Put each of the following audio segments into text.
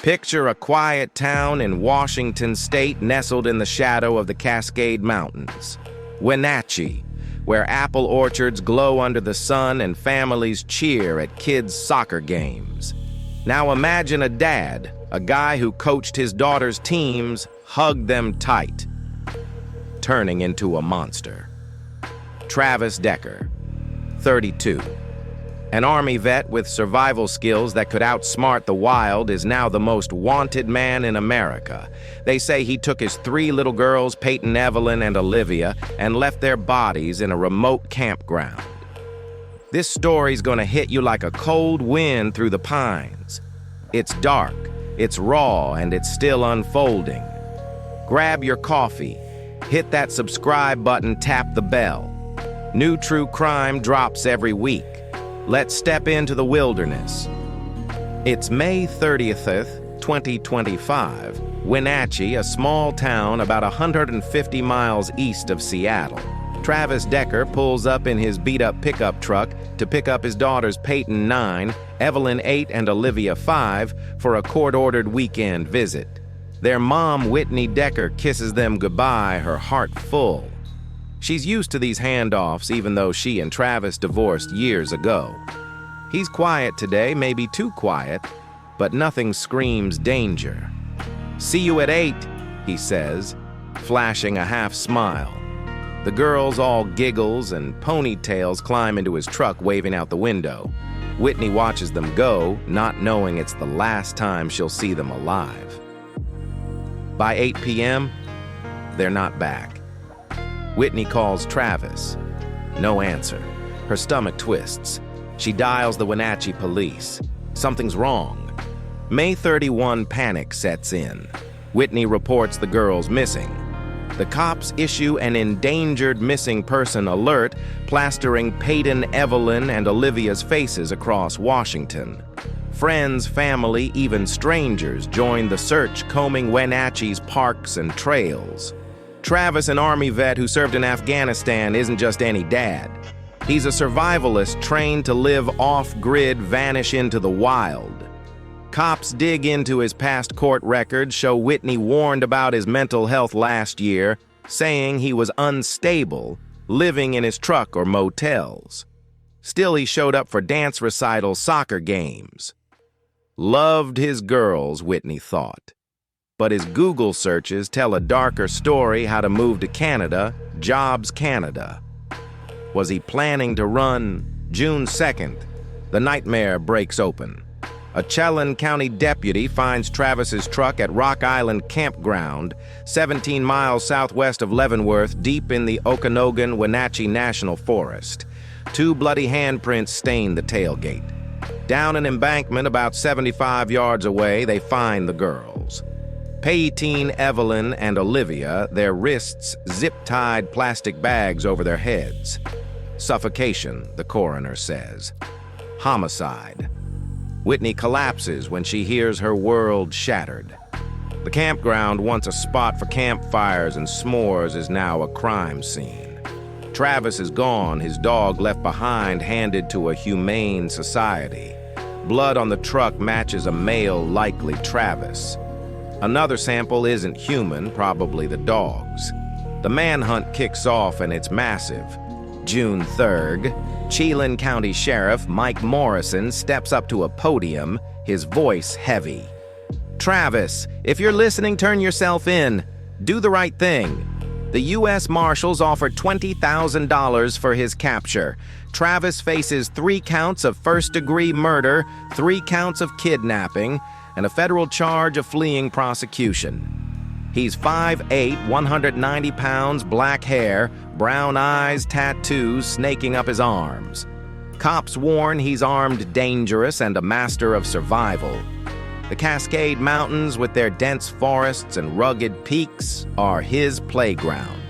Picture a quiet town in Washington state nestled in the shadow of the Cascade Mountains. Wenatchee, where apple orchards glow under the sun and families cheer at kids' soccer games. Now imagine a dad, a guy who coached his daughter's teams, hugged them tight, turning into a monster. Travis Decker, 32. An Army vet with survival skills that could outsmart the wild, is now the most wanted man in America. They say he took his 3 little girls, Peyton, Evelyn, and Olivia, and left their bodies in a remote campground. This story's gonna hit you like a cold wind through the pines. It's dark, it's raw, and it's still unfolding. Grab your coffee, hit that subscribe button, tap the bell. New true crime drops every week. Let's step into the wilderness. It's May 30th, 2025. Wenatchee, a small town about 150 miles east of Seattle. Travis Decker pulls up in his beat-up pickup truck to pick up his daughters Peyton, 9, Evelyn, 8, and Olivia, 5, for a court-ordered weekend visit. Their mom, Whitney Decker, kisses them goodbye, her heart full. She's used to these handoffs, even though she and Travis divorced years ago. He's quiet today, maybe too quiet, but nothing screams danger. "See you at 8, he says, flashing a half smile. The girls all giggles and ponytails climb into his truck, waving out the window. Whitney watches them go, not knowing it's the last time she'll see them alive. By 8 p.m., they're not back. Whitney calls Travis. No answer. Her stomach twists. She dials the Wenatchee police. Something's wrong. May 31, panic sets in. Whitney reports the girls missing. The cops issue an endangered missing person alert, plastering Peyton, Evelyn, and Olivia's faces across Washington. Friends, family, even strangers join the search, combing Wenatchee's parks and trails. Travis, an Army vet who served in Afghanistan, isn't just any dad. He's a survivalist trained to live off-grid, vanish into the wild. Cops dig into his past court records, show Whitney warned about his mental health last year, saying he was unstable, living in his truck or motels. Still, he showed up for dance recitals, soccer games. Loved his girls, Whitney thought. But his Google searches tell a darker story: how to move to Canada, jobs Canada. Was he planning to run? June 2nd, the nightmare breaks open. A Chelan County deputy finds Travis's truck at Rock Island Campground, 17 miles southwest of Leavenworth, deep in the Okanogan-Wenatchee National Forest. 2 bloody handprints stain the tailgate. Down an embankment about 75 yards away, they find the girls. Peyton, Evelyn, and Olivia, their wrists zip-tied plastic bags over their heads. Suffocation, the coroner says. Homicide. Whitney collapses when she hears her world shattered. The campground, once a spot for campfires and s'mores, is now a crime scene. Travis is gone, his dog left behind, handed to a humane society. Blood on the truck matches a male, likely Travis. Another sample isn't human, probably the dog's. The manhunt kicks off, and it's massive. June 3rd, Chelan County Sheriff Mike Morrison steps up to a podium, his voice heavy. "Travis, if you're listening, turn yourself in. Do the right thing." The U.S. Marshals offered $20,000 for his capture. Travis faces 3 counts of first-degree murder, 3 counts of kidnapping, and a federal charge of fleeing prosecution. He's 5'8", 190 pounds, black hair, brown eyes, tattoos snaking up his arms. Cops warn he's armed, dangerous, and a master of survival. The Cascade Mountains, with their dense forests and rugged peaks, are his playground.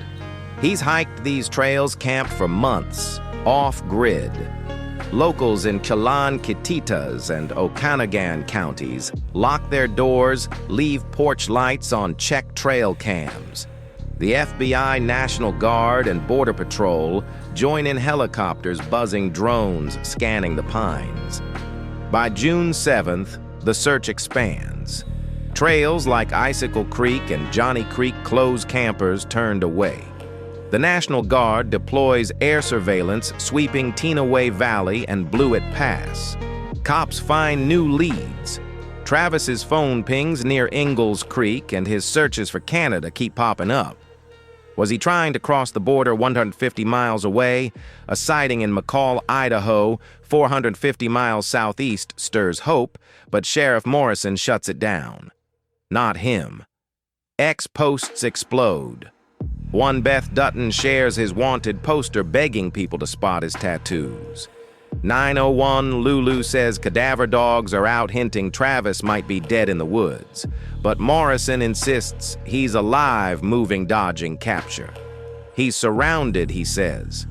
He's hiked these trails, camped for months, off-grid. Locals in Chelan, Kittitas, and Okanogan counties lock their doors, leave porch lights on check trail cams. The FBI, National Guard, and Border Patrol join in helicopters, buzzing drones, scanning the pines. By June 7th, the search expands. Trails like Icicle Creek and Johnny Creek close campers turned away. The National Guard deploys air surveillance sweeping Tenaway Valley and Blewett Pass. Cops find new leads. Travis's phone pings near Ingalls Creek and his searches for Canada keep popping up. Was he trying to cross the border 150 miles away? A sighting in McCall, Idaho, 450 miles southeast, stirs hope, but Sheriff Morrison shuts it down. Not him. X posts explode. One Beth Dutton shares his wanted poster begging people to spot his tattoos. 901 Lulu says cadaver dogs are out hinting Travis might be dead in the woods, but Morrison insists he's alive, moving, dodging capture. He's surrounded, he says.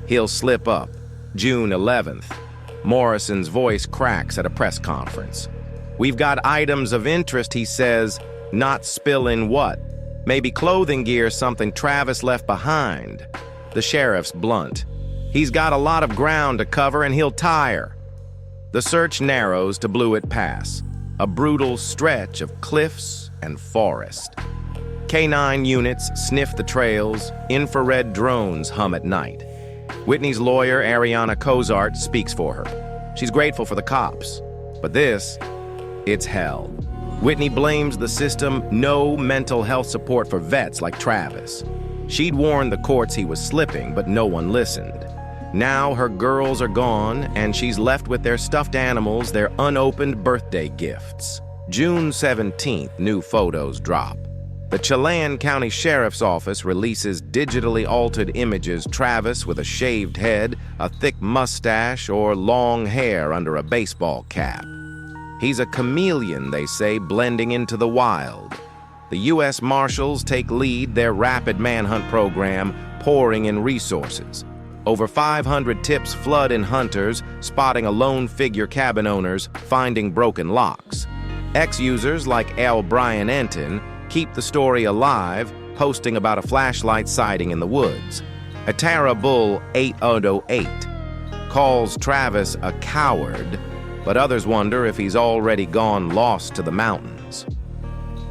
He'll slip up. June 11th. Morrison's voice cracks at a press conference. We've got items of interest, he says. Not spilling what? Maybe clothing gear, something Travis left behind. The sheriff's blunt. He's got a lot of ground to cover and he'll tire. The search narrows to Blewett Pass, a brutal stretch of cliffs and forest. K-9 units sniff the trails, infrared drones hum at night. Whitney's lawyer, Ariana Cozart, speaks for her. She's grateful for the cops. But it's hell. Whitney blames the system, no mental health support for vets like Travis. She'd warned the courts he was slipping, but no one listened. Now her girls are gone, and she's left with their stuffed animals, their unopened birthday gifts. June 17th, new photos drop. The Chelan County Sheriff's Office releases digitally altered images Travis with a shaved head, a thick mustache, or long hair under a baseball cap. He's a chameleon, they say, blending into the wild. The U.S. Marshals take lead, their rapid manhunt program pouring in resources. Over 500 tips flood in hunters, spotting a lone figure cabin owners, finding broken locks. Ex-users like L. Brian Enton keep the story alive, posting about a flashlight sighting in the woods. Atara Bull 8008 calls Travis a coward, but others wonder if he's already gone lost to the mountains.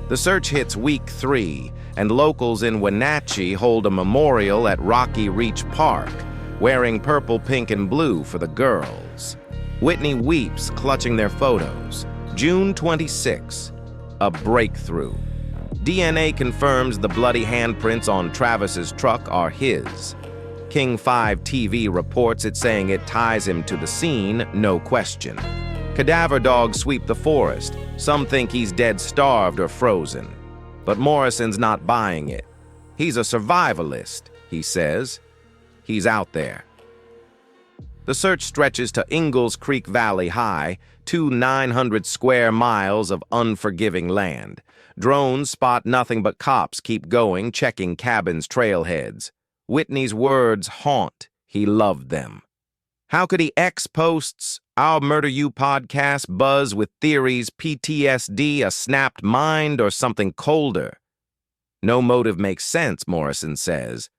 The search hits week 3, and locals in Wenatchee hold a memorial at Rocky Reach Park, wearing purple, pink, and blue for the girls. Whitney weeps, clutching their photos. June 26, a breakthrough. DNA confirms the bloody handprints on Travis's truck are his. King 5 TV reports it, saying it ties him to the scene, no question. Cadaver dogs sweep the forest. Some think he's dead, starved, or frozen. But Morrison's not buying it. He's a survivalist, he says. He's out there. The search stretches to Ingalls Creek Valley High, 900 square miles of unforgiving land. Drones spot nothing but cops keep going, checking cabins' trailheads. Whitney's words haunt. He loved them. How could he posts I'll Murder You podcast buzz with theories, PTSD, a snapped mind, or something colder? No motive makes sense, Morrison says.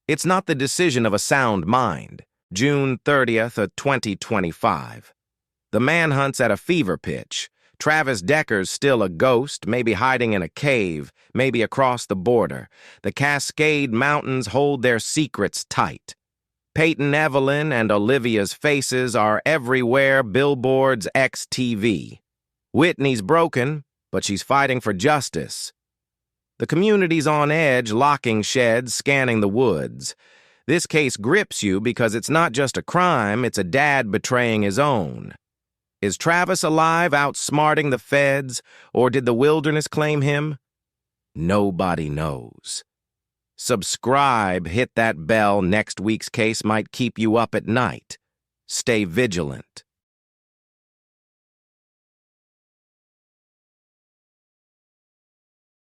It's not the decision of a sound mind. June 30th of 2025. The manhunt's at a fever pitch. Travis Decker's still a ghost, maybe hiding in a cave, maybe across the border. The Cascade Mountains hold their secrets tight. Peyton Evelyn and Olivia's faces are everywhere, billboards, XTV. Whitney's broken, but she's fighting for justice. The community's on edge, locking sheds, scanning the woods. This case grips you because it's not just a crime, it's a dad betraying his own. Is Travis alive, outsmarting the feds, or did the wilderness claim him? Nobody knows. Subscribe, hit that bell. Next week's case might keep you up at night. Stay vigilant.